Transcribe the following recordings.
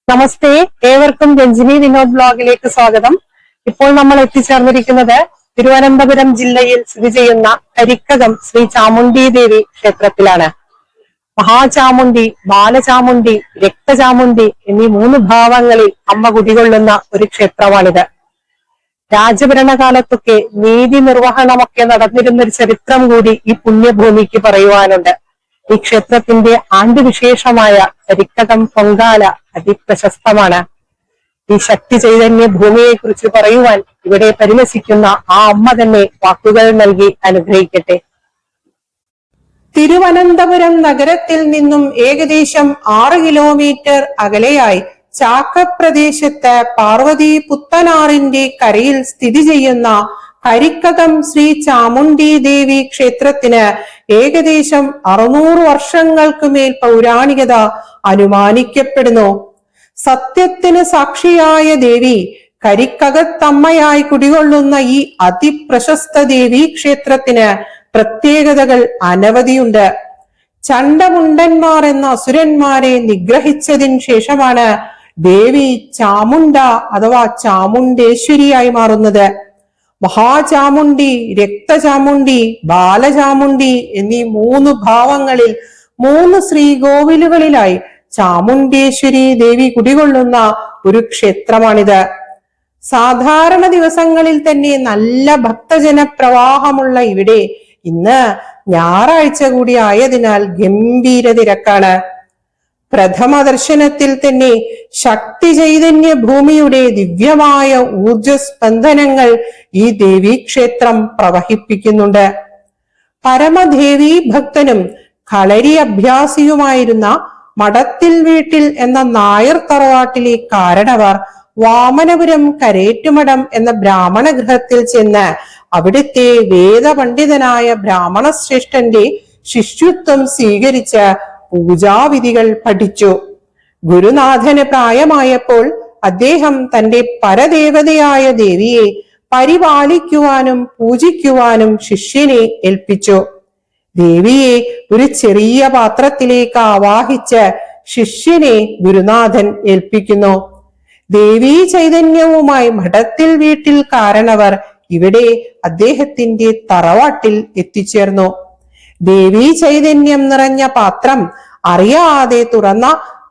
നമസ്തേ, ഏവർക്കും രഞ്ജിനി വിനോദ് ബ്ലോഗിലേക്ക് സ്വാഗതം. ഇപ്പോൾ നമ്മൾ എത്തിച്ചേർന്നിരിക്കുന്നത് തിരുവനന്തപുരം ജില്ലയിൽ സ്ഥിതി ചെയ്യുന്ന കരിക്കകം ശ്രീ ചാമുണ്ഡി ദേവി ക്ഷേത്രത്തിലാണ്. മഹാചാമുണ്ഡി, ബാലചാമുണ്ഡി, രക്തചാമുണ്ഡി എന്നീ 3 ഭാവങ്ങളിൽ അമ്മ കുടികൊള്ളുന്ന ഒരു ക്ഷേത്രമാണിത്. രാജഭരണകാലത്തൊക്കെ നീതി നിർവഹണമൊക്കെ നടന്നിരുന്ന ഒരു ചരിത്രം കൂടി ഈ പുണ്യഭൂമിക്ക് പറയുവാനുണ്ട്. ഈ ക്ഷേത്രത്തിന്റെ ആണ്ടുവിശേഷമായ കരിക്കകം പൊങ്കാല അതിപ്രശസ്തമാണ്. ഈ ശക്തി ചൈതന്യ ഭൂമിയെ കുറിച്ച് പറയുവാൻ ഇവിടെ പരിലസിക്കുന്ന ആ അമ്മ തന്നെ വാക്കുകൾ നൽകി അനുഗ്രഹിക്കട്ടെ. തിരുവനന്തപുരം നഗരത്തിൽ നിന്നും ഏകദേശം 6 കിലോമീറ്റർ അകലെയായി ചാക്കപ്രദേശത്ത് പാർവതി പുത്തനാറിന്റെ കരയിൽ സ്ഥിതി ചെയ്യുന്ന കരിക്കകം ശ്രീ ചാമുണ്ഡി ദേവി ക്ഷേത്രത്തിന് ഏകദേശം 600 വർഷങ്ങൾക്ക് മേൽ പൗരാണികത അനുമാനിക്കപ്പെടുന്നു. സത്യത്തിന് സാക്ഷിയായ ദേവി കരിക്കകത്തമ്മയായി കുടികൊള്ളുന്ന ഈ അതിപ്രശസ്ത ദേവി ക്ഷേത്രത്തിന് പ്രത്യേകതകൾ അനവധിയുണ്ട്. ചണ്ടമുണ്ടന്മാർ എന്ന അസുരന്മാരെ നിഗ്രഹിച്ചതിന് ശേഷമാണ് ദേവി ചാമുണ്ട അഥവാ ചാമുണ്ടേശ്വരിയായി മാറുന്നത്. മഹാചാമുണ്ഡി, രക്തചാമുണ്ഡി, ബാലചാമുണ്ഡി എന്നീ 3 ഭാവങ്ങളിൽ 3 ശ്രീകോവിലുകളിലായി ചാമുണ്ടേശ്വരി ദേവി കുടികൊള്ളുന്ന ഒരു ക്ഷേത്രമാണിത്. സാധാരണ ദിവസങ്ങളിൽ തന്നെ നല്ല ഭക്തജന പ്രവാഹമുള്ള ഇവിടെ ഇന്ന് ഞായറാഴ്ച കൂടി ആയതിനാൽ ഗംഭീര തിരക്കാണ്. പ്രഥമ ദർശനത്തിൽ തന്നെ ശക്തി ചൈതന്യ ഭൂമിയുടെ ദിവ്യമായ ഊർജസ്പന്ദനങ്ങൾ ഈ ദേവീക്ഷേത്രം പ്രവഹിപ്പിക്കുന്നുണ്ട്. പരമദേവീ ഭക്തനും കളരി അഭ്യാസിയുമായിരുന്ന മടത്തിൽ വീട്ടിൽ എന്ന നായർ തറവാട്ടിലെ കാരണവർ വാമനപുരം കരേറ്റുമഠം എന്ന ബ്രാഹ്മണ ഗൃഹത്തിൽ ചെന്ന് അവിടുത്തെ വേദപണ്ഡിതനായ ബ്രാഹ്മണ ശ്രേഷ്ഠന്റെ ശിഷ്യത്വം സ്വീകരിച്ച് പൂജാവിധികൾ പഠിച്ചു. ഗുരുനാഥന് പ്രായമായപ്പോൾ അദ്ദേഹം തന്റെ പരദേവതയായ ദേവിയെ പരിപാലിക്കുവാനും പൂജിക്കുവാനും ശിഷ്യനെ ഏൽപ്പിച്ചു. ദേവിയെ ഒരു ചെറിയ പാത്രത്തിലേക്ക് ആവാഹിച്ച് ശിഷ്യനെ ഗുരുനാഥൻ ഏൽപ്പിക്കുന്നു. ദേവീ ചൈതന്യവുമായി മഠത്തിൽ വീട്ടിൽ കാരണവർ ഇവിടെ അദ്ദേഹത്തിന്റെ തറവാട്ടിൽ എത്തിച്ചേർന്നു. ദേവീ ചൈതന്യം നിറഞ്ഞ പാത്രം അറിയാതെ തുറന്ന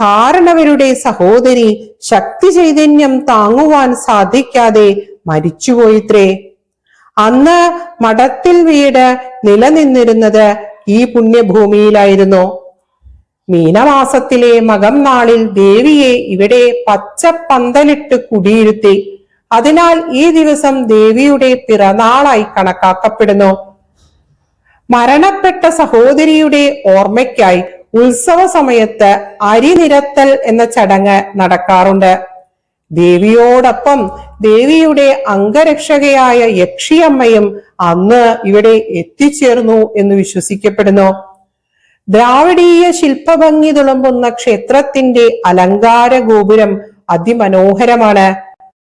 കാരണവരുടെ സഹോദരി ശക്തി ചൈതന്യം താങ്ങുവാൻ സാധിക്കാതെ മരിച്ചുപോയിത്രേ. അന്ന് മഠത്തിൽ വീട് നിലനിന്നിരുന്നത് ഈ പുണ്യഭൂമിയിലായിരുന്നു. മീനമാസത്തിലെ മകം നാളിൽ ദേവിയെ ഇവിടെ പച്ചപ്പന്തലിട്ട് കുടിയിരുത്തി. അതിനാൽ ഈ ദിവസം ദേവിയുടെ പിറന്നാളായി കണക്കാക്കപ്പെടുന്നു. മരണപ്പെട്ട സഹോദരിയുടെ ഓർമ്മയ്ക്കായി ഉത്സവ സമയത്ത് അരി നിരത്തൽ എന്ന ചടങ്ങ് നടക്കാറുണ്ട്. ദേവിയോടൊപ്പം ദേവിയുടെ അംഗരക്ഷകയായ യക്ഷിയമ്മയും അന്ന് ഇവിടെ എത്തിച്ചേർന്നു എന്ന് വിശ്വസിക്കപ്പെടുന്നു. ദ്രാവിഡീയ ശില്പഭംഗി തുളുമ്പുന്ന ക്ഷേത്രത്തിന്റെ അലങ്കാര ഗോപുരം അതിമനോഹരമാണ്.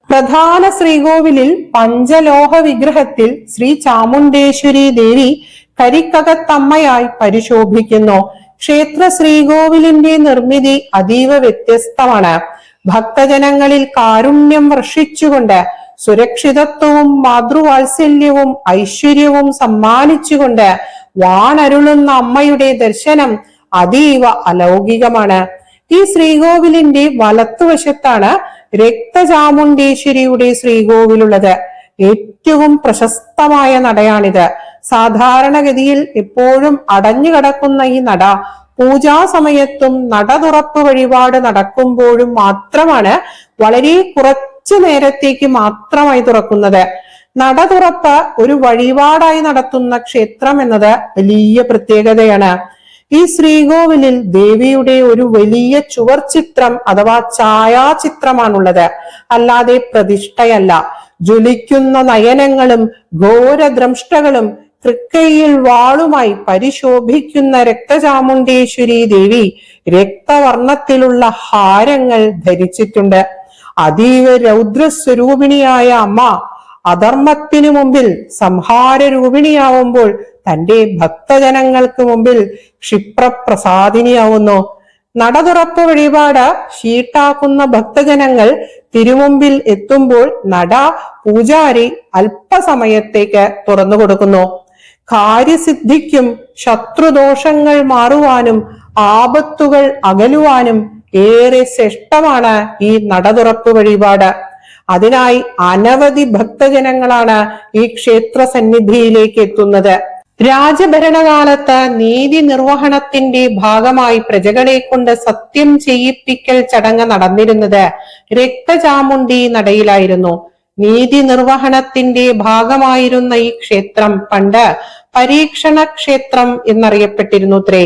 പ്രധാന ശ്രീകോവിലിൽ പഞ്ചലോഹ വിഗ്രഹത്തിൽ ശ്രീ ചാമുണ്ടേശ്വരി ദേവി കരിക്കകത്തമ്മയായി പരിശോഭിക്കുന്നു. ക്ഷേത്ര ശ്രീകോവിലിന്റെ നിർമ്മിതി അതീവ വ്യത്യസ്തമാണ്. ഭക്തജനങ്ങളിൽ കാരുണ്യം വർഷിച്ചുകൊണ്ട് സുരക്ഷിതത്വവും മാതൃവാത്സല്യവും ഐശ്വര്യവും സമ്മാനിച്ചുകൊണ്ട് വാണരുളുന്ന അമ്മയുടെ ദർശനം അതീവ അലൗകികമാണ്. ഈ ശ്രീകോവിലിന്റെ വലത്തുവശത്താണ് രക്തചാമുണ്ടേശ്വരിയുടെ ശ്രീകോവിലുള്ളത്. ഏറ്റവും പ്രശസ്തമായ നടയാണിത്. സാധാരണഗതിയിൽ എപ്പോഴും അടഞ്ഞു കിടക്കുന്ന ഈ നട പൂജാ സമയത്തും നട തുറപ്പ് വഴിപാട് നടക്കുമ്പോഴും മാത്രമാണ് വളരെ കുറച്ചു നേരത്തേക്ക് മാത്രമായി തുറക്കുന്നത്. നട തുറപ്പ് ഒരു വഴിപാടായി നടത്തുന്ന ക്ഷേത്രം എന്നത് വലിയ പ്രത്യേകതയാണ്. ഈ ശ്രീകോവിലിൽ ദേവിയുടെ ഒരു വലിയ ചുവർ ചിത്രം അഥവാ ഛായാചിത്രമാണുള്ളത്, അല്ലാതെ പ്രതിഷ്ഠയല്ല. ജ്വലിക്കുന്ന നയനങ്ങളും ഘോരദ്രംഷ്ടകളും തൃക്കൈയിൽ വാളുമായി പരിശോഭിക്കുന്ന രക്തചാമുണ്ടേശ്വരി ദേവി രക്തവർണ്ണത്തിലുള്ള ഹാരങ്ങൾ ധരിച്ചിട്ടുണ്ട്. അതീവ രൗദ്രസ്വരൂപിണിയായ അമ്മ അധർമ്മത്തിനു മുമ്പിൽ സംഹാര രൂപിണിയാവുമ്പോൾ തന്റെ ഭക്തജനങ്ങൾക്ക് മുമ്പിൽ ക്ഷിപ്രപ്രസാദിനിയാവുന്നു. നട തുറപ്പ് വഴിപാട് ഷീട്ടാക്കുന്ന ഭക്തജനങ്ങൾ തിരുമുമ്പിൽ എത്തുമ്പോൾ നട പൂജാരി അല്പസമയത്തേക്ക് തുറന്നു കൊടുക്കുന്നു. കാര്യസിദ്ധിക്കും ശത്രുദോഷങ്ങൾ മാറുവാനും ആപത്തുകൾ അകലുവാനും ഏറെ ശ്രേഷ്ഠമാണ് ഈ നട തുറപ്പ് വഴിപാട്. അതിനായി അനവധി ഭക്തജനങ്ങളാണ് ഈ ക്ഷേത്ര സന്നിധിയിലേക്ക് എത്തുന്നത്. രാജഭരണകാലത്ത് നീതി നിർവഹണത്തിന്റെ ഭാഗമായി പ്രജകളെ കൊണ്ട് സത്യം ചെയ്യിപ്പിക്കൽ ചടങ്ങ് നടന്നിരുന്നത് രക്തചാമുണ്ഡി നടയിലായിരുന്നു. നീതി നിർവഹണത്തിന്റെ ഭാഗമായിരുന്ന ഈ ക്ഷേത്രം പണ്ട് പരീക്ഷണ ക്ഷേത്രം എന്നറിയപ്പെട്ടിരുന്നുത്രേ.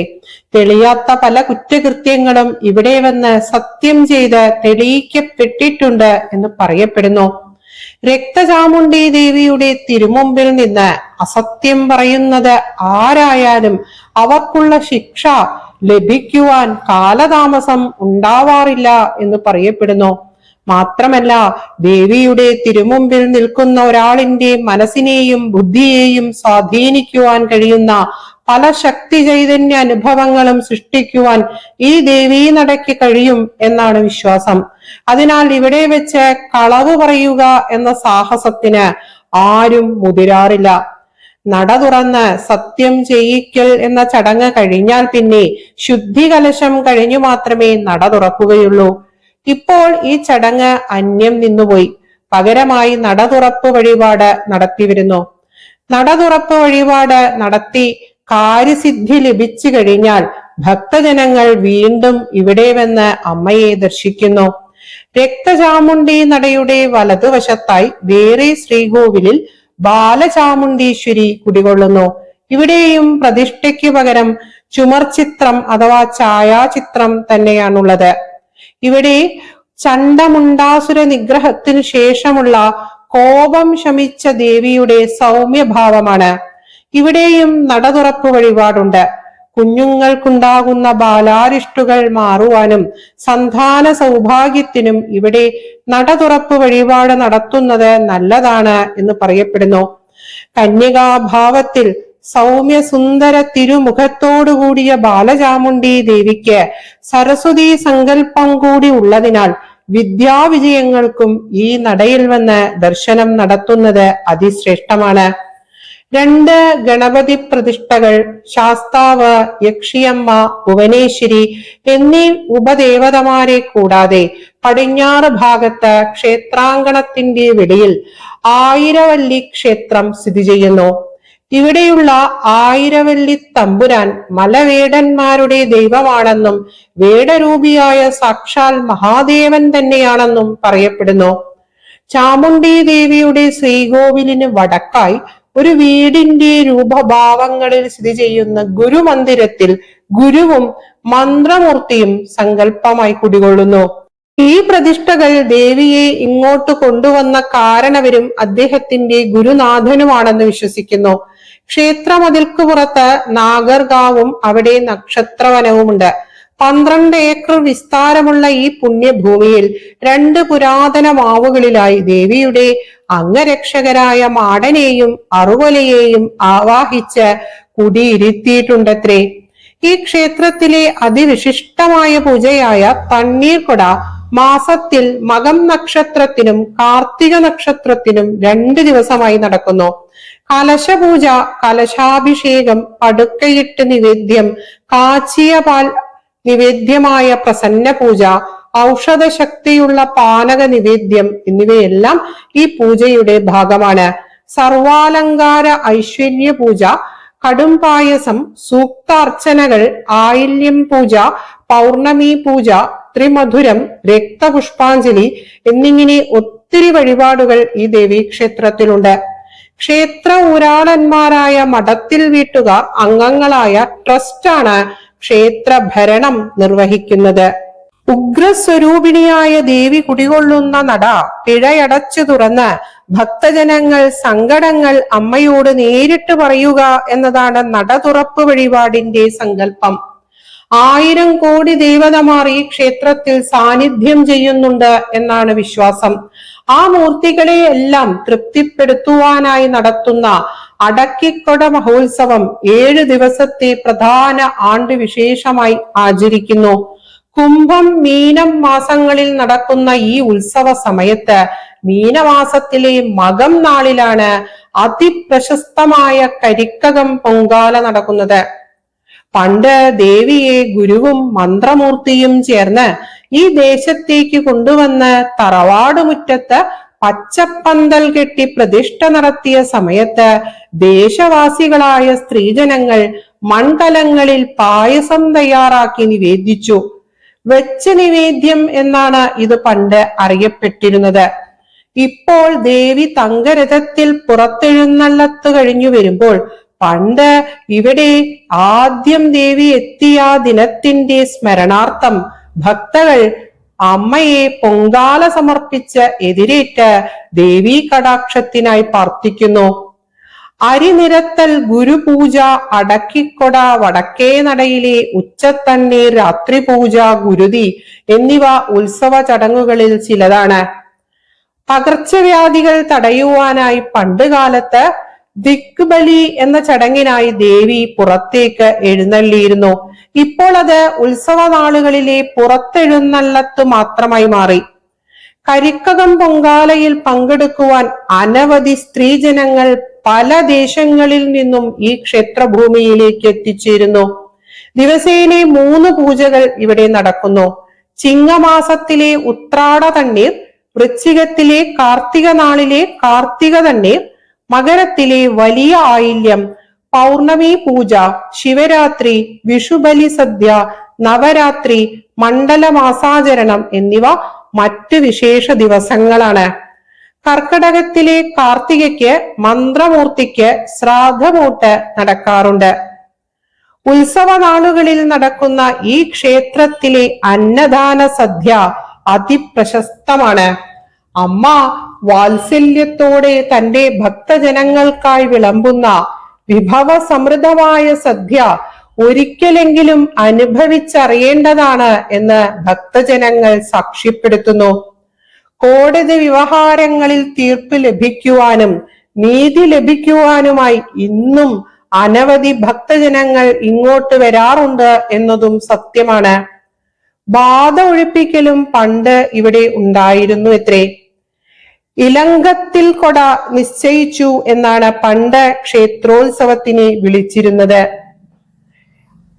തെളിയാത്ത പല കുറ്റകൃത്യങ്ങളും ഇവിടെ വന്ന് സത്യം ചെയ്ത് തെളിയിക്കപ്പെട്ടിട്ടുണ്ട് എന്ന് പറയപ്പെടുന്നു. രക്തചാമുണ്ഡി ദേവിയുടെ തിരുമുമ്പിൽ നിന്ന് അസത്യം പറയുന്നത് ആരായാലും അവർക്കുള്ള ശിക്ഷ ലഭിക്കുവാൻ കാലതാമസം ഉണ്ടാവാറില്ല എന്ന് പറയപ്പെടുന്നു. മാത്രമല്ല, ദേവിയുടെ തിരുമുമ്പിൽ നിൽക്കുന്ന ഒരാളിന്റെ മനസ്സിനെയും ബുദ്ധിയെയും സ്വാധീനിക്കുവാൻ കഴിയുന്ന പല ശക്തി ചൈതന്യ അനുഭവങ്ങളും സൃഷ്ടിക്കുവാൻ ഈ ദേവീ നടയ്ക്ക് കഴിയും എന്നാണ് വിശ്വാസം. അതിനാൽ ഇവിടെ വെച്ച് കളവ് പറയുക എന്ന സാഹസത്തിന് ആരും മുതിരാറില്ല. നട തുറന്ന് സത്യം ചെയ്യിക്കൽ എന്ന ചടങ്ങ് കഴിഞ്ഞാൽ പിന്നെ ശുദ്ധി കലശം കഴിഞ്ഞു മാത്രമേ നട തുറക്കുകയുള്ളൂ. ഇപ്പോൾ ഈ ചടങ്ങ് അന്യം നിന്നുപോയി. പകരമായി നട തുറപ്പ് വഴിപാട് നടത്തിവരുന്നു. നട തുറപ്പ് വഴിപാട് നടത്തി കാര്യസിദ്ധി ലഭിച്ചു കഴിഞ്ഞാൽ ഭക്തജനങ്ങൾ വീണ്ടും ഇവിടെ വന്ന് അമ്മയെ ദർശിക്കുന്നു. രക്തചാമുണ്ഡി നടയുടെ വലതുവശത്തായി വേറെ ശ്രീകോവിലിൽ ബാലചാമുണ്ടീശ്വരി കുടികൊള്ളുന്നു. ഇവിടെയും പ്രതിഷ്ഠയ്ക്ക് പകരം ചുമർചിത്രം അഥവാ ഛായാചിത്രം തന്നെയാണുള്ളത്. ഇവിടെ ചണ്ഡമുണ്ടാസുര നിഗ്രഹത്തിനു ശേഷമുള്ള കോപം ശമിച്ച ദേവിയുടെ സൗമ്യഭാവമാണ്. ഇവിടെയും നട തുറപ്പ് വഴിപാടുണ്ട്. കുഞ്ഞുങ്ങൾക്കുണ്ടാകുന്ന ബാലാരിഷ്ടുകൾ മാറുവാനും സന്താന സൗഭാഗ്യത്തിനും ഇവിടെ നട തുറപ്പ് വഴിപാട് നടത്തുന്നത് നല്ലതാണ് എന്ന് പറയപ്പെടുന്നു. കന്യകാഭാവത്തിൽ സൗമ്യ സുന്ദര തിരുമുഖത്തോടുകൂടിയ ബാലചാമുണ്ഡി ദേവിക്ക് സരസ്വതി സങ്കല്പം കൂടി ഉള്ളതിനാൽ വിദ്യാവിജയങ്ങൾക്കും ഈ നടയിൽ വന്ന് ദർശനം നടത്തുന്നത് അതിശ്രേഷ്ഠമാണ്. 2 ഗണപതി പ്രതിഷ്ഠകൾ, ശാസ്താവ്, യക്ഷിയമ്മ, ഭുവനേശ്വരി എന്നീ ഉപദേവതമാരെ കൂടാതെ പടിഞ്ഞാറ് ഭാഗത്ത് ക്ഷേത്രാങ്കണത്തിന്റെ വെളിയിൽ ആയിരവല്ലി ക്ഷേത്രം സ്ഥിതി ചെയ്യുന്നു. ഇവിടെയുള്ള ആയിരവല്ലി തമ്പുരാൻ മലവേടന്മാരുടെ ദൈവമാണെന്നും വേടരൂപിയായ സാക്ഷാൽ മഹാദേവൻ തന്നെയാണെന്നും പറയപ്പെടുന്നു. ചാമുണ്ഡി ദേവിയുടെ ശ്രീകോവിലിന് വടക്കായി ഒരു വീടിന്റെ രൂപഭാവങ്ങളിൽ സ്ഥിതി ചെയ്യുന്ന ഗുരുമന്ദിരത്തിൽ ഗുരുവും മന്ത്രമൂർത്തിയും സങ്കല്പമായി കുടികൊള്ളുന്നു. ഈ പ്രതിഷ്ഠകൾ ദേവിയെ ഇങ്ങോട്ട് കൊണ്ടുവന്ന കാരണവരും അദ്ദേഹത്തിന്റെ ഗുരുനാഥനുമാണെന്ന് വിശ്വസിക്കുന്നു. ക്ഷേത്രമതിൽക്ക് പുറത്ത് നാഗർഗാവും അവിടെ നക്ഷത്രവനവുമുണ്ട്. 12 ഏക്കർ വിസ്താരമുള്ള ഈ പുണ്യഭൂമിയിൽ 2 പുരാതന മാവുകളിലായി ദേവിയുടെ അംഗരക്ഷകരായ മാടനെയും അറുവലയെയും ആവാഹിച്ച് കുടിയിരുത്തിയിട്ടുണ്ടത്രേ. ഈ ക്ഷേത്രത്തിലെ അതിവിശിഷ്ടമായ പൂജയായ തണ്ണീർക്കൊട മാസത്തിൽ മകം നക്ഷത്രത്തിനും കാർത്തിക നക്ഷത്രത്തിനും 2 ദിവസമായി നടക്കുന്നു. കലശപൂജ, കലശാഭിഷേകം, പടുക്കയിട്ട് നിവേദ്യം, കാച്ചിയ പാൽ നിവേദ്യമായ പ്രസന്ന പൂജ, ഔഷധ ശക്തിയുള്ള പാനക നിവേദ്യം എന്നിവയെല്ലാം ഈ പൂജയുടെ ഭാഗമാണ്. സർവാലങ്കാര ഐശ്വര്യ പൂജ, കടും പായസം, സൂക്താർച്ചനകൾ, ആയില്യം പൂജ, പൗർണമി പൂജ, ത്രിമധുരം, രക്തപുഷ്പാഞ്ജലി എന്നിങ്ങനെ ഒത്തിരി വഴിപാടുകൾ ഈ ദേവീക്ഷേത്രത്തിലുണ്ട്. ക്ഷേത്ര ഊരാളന്മാരായ മഠത്തിൽ വീട്ടുകാർ അംഗങ്ങളായ ട്രസ്റ്റാണ് ക്ഷേത്ര ഭരണം നിർവഹിക്കുന്നത്. ഉഗ്രസ്വരൂപിണിയായ ദേവി കുടികൊള്ളുന്ന നട പിഴയടച്ചു തുറന്ന് ഭക്തജനങ്ങൾ സങ്കടങ്ങൾ അമ്മയോട് നേരിട്ട് പറയുക എന്നതാണ് നട തുറപ്പ് വഴിപാടിന്റെ സങ്കല്പം. 1000 കോടി ദേവതമാർ ഈ ക്ഷേത്രത്തിൽ സാന്നിധ്യം ചെയ്യുന്നുണ്ട് എന്നാണ് വിശ്വാസം. ആ മൂർത്തികളെ എല്ലാം തൃപ്തിപ്പെടുത്തുവാനായി നടത്തുന്ന അടക്കിക്കൊട മഹോത്സവം 7 ദിവസത്തെ പ്രധാന ആണ്ട് വിശേഷമായി ആചരിക്കുന്നു. കുംഭം മീനം മാസങ്ങളിൽ നടക്കുന്ന ഈ ഉത്സവ സമയത്ത് മീനമാസത്തിലെ മകം നാളിലാണ് അതിപ്രശസ്തമായ കരിക്കകം പൊങ്കാല നടക്കുന്നത്. പണ്ട് ദേവിയെ ഗുരുവും മന്ത്രമൂർത്തിയും ചേർന്ന് ഈ ദേശത്തേക്ക് കൊണ്ടുവന്ന് തറവാടുമുറ്റത്ത് പച്ചപ്പന്തൽ കെട്ടി പ്രതിഷ്ഠ നടത്തിയ സമയത്ത് ദേശവാസികളായ സ്ത്രീജനങ്ങൾ മൺകലങ്ങളിൽ പായസം തയ്യാറാക്കി നിവേദിച്ചു. വെച്ച നിവേദ്യം എന്നാണ് ഇത് പണ്ട് അറിയപ്പെട്ടിരുന്നത്. ഇപ്പോൾ ദേവി തങ്കരഥത്തിൽ പുറത്തെഴുന്നള്ളത്ത് കഴിഞ്ഞു വരുമ്പോൾ പണ്ട് ഇവിടെ ആദ്യം ദേവി എത്തിയ ദിനത്തിന്റെ സ്മരണാർത്ഥം ഭക്തകൾ അമ്മയെ പൊങ്കാല സമർപ്പിച്ച് എതിരേറ്റ് ദേവീ കടാക്ഷത്തിനായി പ്രാർത്ഥിക്കുന്നു. അരിനിരത്തൽ ഗുരുപൂജ, അടക്കിക്കൊട, വടക്കേ നടയിലെ ഉച്ചത്തണ്ണീർ, രാത്രിപൂജ, ഗുരുതി എന്നിവ ഉത്സവ ചടങ്ങുകളിൽ ചിലതാണ്. പകർച്ചവ്യാധികൾ തടയുവാനായി പണ്ടുകാലത്ത് ദിക്ബലി എന്ന ചടങ്ങിനായി ദേവി പുറത്തേക്ക് എഴുന്നള്ളിയിരുന്നു. ഇപ്പോൾ അത് ഉത്സവ നാളുകളിലെ പുറത്തെഴുന്നള്ളത്ത് മാത്രമായി മാറി. കരിക്കകം പൊങ്കാലയിൽ പങ്കെടുക്കുവാൻ അനവധി സ്ത്രീജനങ്ങൾ പല ദേശങ്ങളിൽ നിന്നും ഈ ക്ഷേത്രഭൂമിയിലേക്ക് എത്തിച്ചേരുന്നു. ദിവസേന 3 പൂജകൾ ഇവിടെ നടക്കുന്നു. ചിങ്ങമാസത്തിലെ ഉത്രാട തണ്ണീർ, വൃശ്ചികത്തിലെ കാർത്തിക നാളിലെ കാർത്തിക തണ്ണീർ, മകരത്തിലെ വലിയ ആയില്യം, പൗർണമി പൂജ, ശിവരാത്രി, വിഷുബലി സദ്യ, നവരാത്രി, മണ്ഡലമാസാചരണം എന്നിവ മറ്റ് വിശേഷ ദിവസങ്ങളാണ്. കർക്കടകത്തിലെ കാർത്തികയ്ക്ക് മന്ത്രമൂർത്തിക്ക് ശ്രാദ്ധമൂട്ട് നടക്കാറുണ്ട്. ഉത്സവ നാളുകളിൽ നടക്കുന്ന ഈ ക്ഷേത്രത്തിലെ അന്നദാന സദ്യ അതിപ്രശസ്തമാണ്. അമ്മ വാത്സല്യത്തോടെ തന്റെ ഭക്തജനങ്ങൾക്കായി വിളമ്പുന്ന വിഭവ സമൃദ്ധമായ സദ്യ ഒരിക്കലെങ്കിലും അനുഭവിച്ചറിയേണ്ടതാണ് എന്ന് ഭക്തജനങ്ങൾ സാക്ഷ്യപ്പെടുത്തുന്നു. കോടതി വ്യവഹാരങ്ങളിൽ തീർപ്പ് ലഭിക്കുവാനും നീതി ലഭിക്കുവാനുമായി ഇന്നും അനവധി ഭക്തജനങ്ങൾ ഇങ്ങോട്ട് വരാറുണ്ട് എന്നതും സത്യമാണ്. ബാധ ഒഴിപ്പിക്കലും പണ്ട് ഇവിടെ ഉണ്ടായിരുന്നു എത്രേ. ഇലങ്കത്തിൽ കൊട നിശ്ചയിച്ചു എന്നാണ് പണ്ട് ക്ഷേത്രോത്സവത്തിനെ വിളിച്ചിരുന്നത്.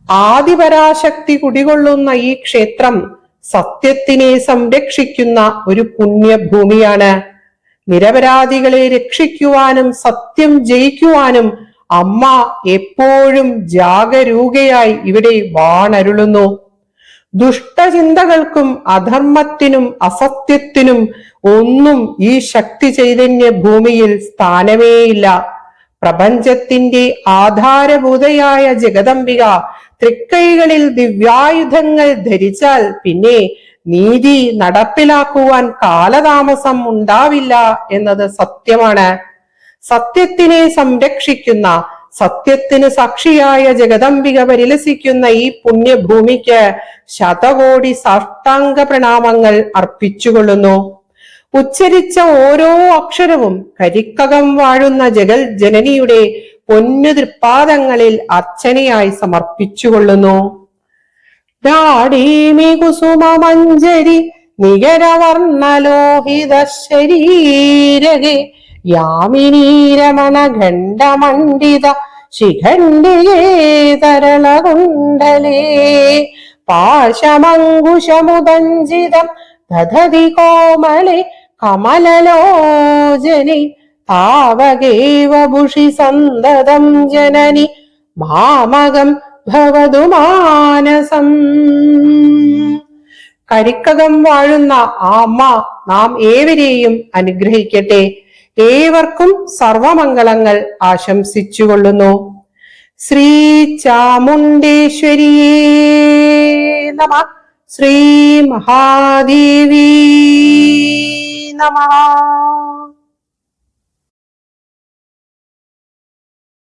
ആദിപരാശക്തി കുടികൊള്ളുന്ന ഈ ക്ഷേത്രം സത്യത്തിനെ സംരക്ഷിക്കുന്ന ഒരു പുണ്യഭൂമിയാണ്. നിരപരാധികളെ രക്ഷിക്കുവാനും സത്യം ജയിക്കുവാനും അമ്മ എപ്പോഴും ജാഗരൂകയായി ഇവിടെ വാണരുളുന്നു. ദുഷ്ടചിന്തകൾക്കും അധർമ്മത്തിനും അസത്യത്തിനും ഒന്നും ഈ ശക്തി ചൈതന്യ ഭൂമിയിൽ സ്ഥാനമേയില്ല. പ്രപഞ്ചത്തിന്റെ ആധാരഭൂതയായ ജഗദംബിക തൃക്കൈകളിൽ ദിവ്യായുധങ്ങൾ ധരിച്ചാൽ പിന്നെ നീതി നടപ്പിലാക്കുവാൻ കാലതാമസം ഉണ്ടാവില്ല എന്നത് സത്യമാണ്. സത്യത്തിനെ സംരക്ഷിക്കുന്ന, സത്യത്തിന് സാക്ഷിയായ ജഗദംബിക പരിലസിക്കുന്ന ഈ പുണ്യഭൂമിക്ക് ശതകോടി സാഷ്ടാംഗ പ്രണാമങ്ങൾ അർപ്പിച്ചുകൊള്ളുന്നു. ഉച്ചരിച്ച ഓരോ അക്ഷരവും കരിക്കകം വാഴുന്ന ജഗൽ ജനനിയുടെ പൊന്നു തൃപ്പാദങ്ങളിൽ അർച്ചനയായി സമർപ്പിച്ചുകൊള്ളുന്നു. ഡാഡീമി കുസുമമഞ്ജരി നികരവർണ്ണലോഹിത ശരീരകേ യാമിനീരമണ ഖണ്ഡമണ്ഡിത ശിഖണ്ഡികേ തരളകുണ്ടലേ പാശമങ്കുശമുദഞ്ചിതം ദധതി കോമലേ കമലലോചനി താവകേവ ഭുഷി സന്തതം ജനനി മാമകം ഭവതു മാനസം. കരിക്കകം വാഴുന്ന ആ അമ്മ നാം ഏവരെയും അനുഗ്രഹിക്കട്ടെ. ഏവർക്കും സർവമംഗളങ്ങൾ ആശംസിച്ചുകൊള്ളുന്നു. ശ്രീ ചാമുണ്ടേശ്വരിയേ നമഃ. ശ്രീ മഹാദേവി നമഃ.